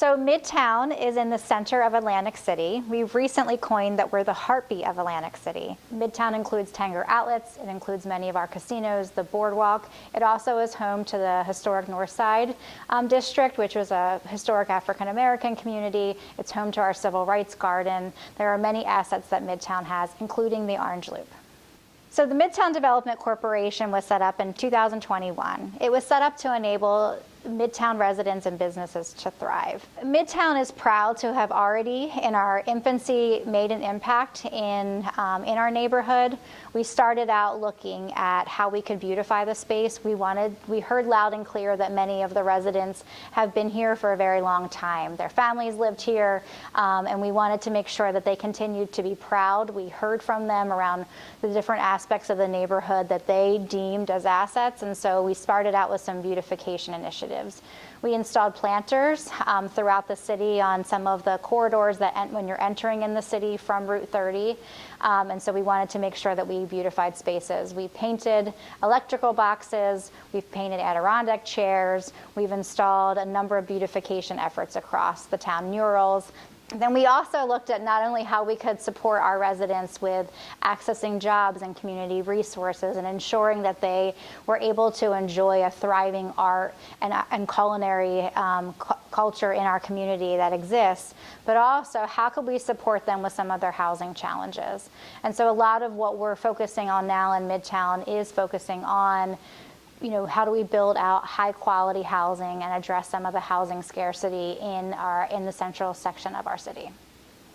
So Midtown is in the center of Atlantic City. We've recently coined that we're the heartbeat of Atlantic City. Midtown includes Tanger Outlets, it includes many of our casinos, the boardwalk. It also is home to the historic North Side District, which was a historic African American community. It's home to our Civil Rights Garden. There are many assets that Midtown has, including the Orange Loop. So the Midtown Development Corporation was set up in 2021. It was set up to enable Midtown residents and businesses to thrive. Midtown is proud to have already, in our infancy, made an impact in our neighborhood. We started out looking at how we could beautify the space. We heard loud and clear that many of the residents have been here for a very long time. Their families lived here, and we wanted to make sure that they continued to be proud. We heard from them around the different aspects of the neighborhood that they deemed as assets, and so we started out with some beautification initiatives. We installed planters throughout the city on some of the corridors that when you're entering in the city from Route 30. And so we wanted to make sure that we beautified spaces. We painted electrical boxes, we've painted Adirondack chairs, we've installed a number of beautification efforts across the town, murals. Then we also looked at not only how we could support our residents with accessing jobs and community resources and ensuring that they were able to enjoy a thriving art and culinary culture in our community that exists, but also how could we support them with some of their housing challenges. And so a lot of what we're focusing on now in Midtown is focusing on how do we build out high quality housing and address some of the housing scarcity in the central section of our city.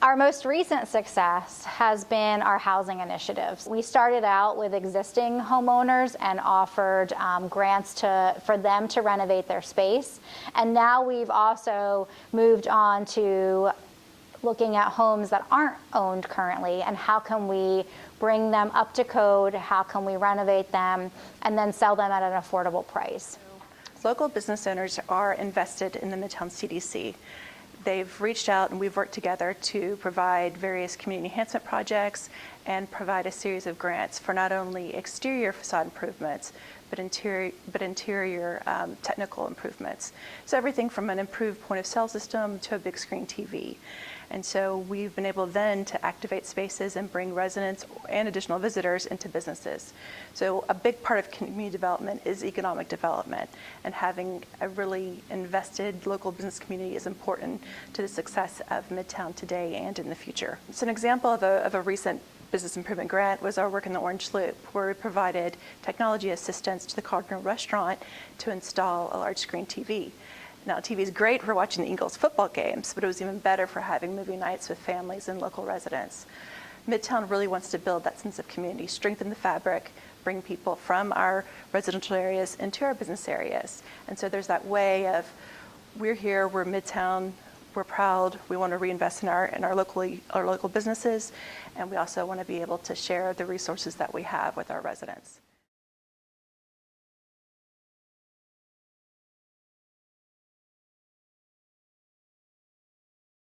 Our most recent success has been our housing initiatives. We started out with existing homeowners and offered grants for them to renovate their space. And now we've also moved on to looking at homes that aren't owned currently and how can we bring them up to code, how can we renovate them, and then sell them at an affordable price. Local business owners are invested in the Midtown CDC. They've reached out and we've worked together to provide various community enhancement projects and provide a series of grants for not only exterior facade improvements, but interior technical improvements. So everything from an improved point of sale system to a big screen TV. And so we've been able then to activate spaces and bring residents and additional visitors into businesses. So a big part of community development is economic development, and having a really invested local business community is important to the success of Midtown today and in the future. So an example of a recent business improvement grant was our work in the Orange Loop, where we provided technology assistance to the Cardinal Restaurant to install a large screen TV. Now, TV is great for watching the Eagles football games, but it was even better for having movie nights with families and local residents. Midtown really wants to build that sense of community, strengthen the fabric, bring people from our residential areas into our business areas. And so there's that way of, we're here, we're Midtown, we're proud, we want to reinvest in our local businesses, and we also want to be able to share the resources that we have with our residents.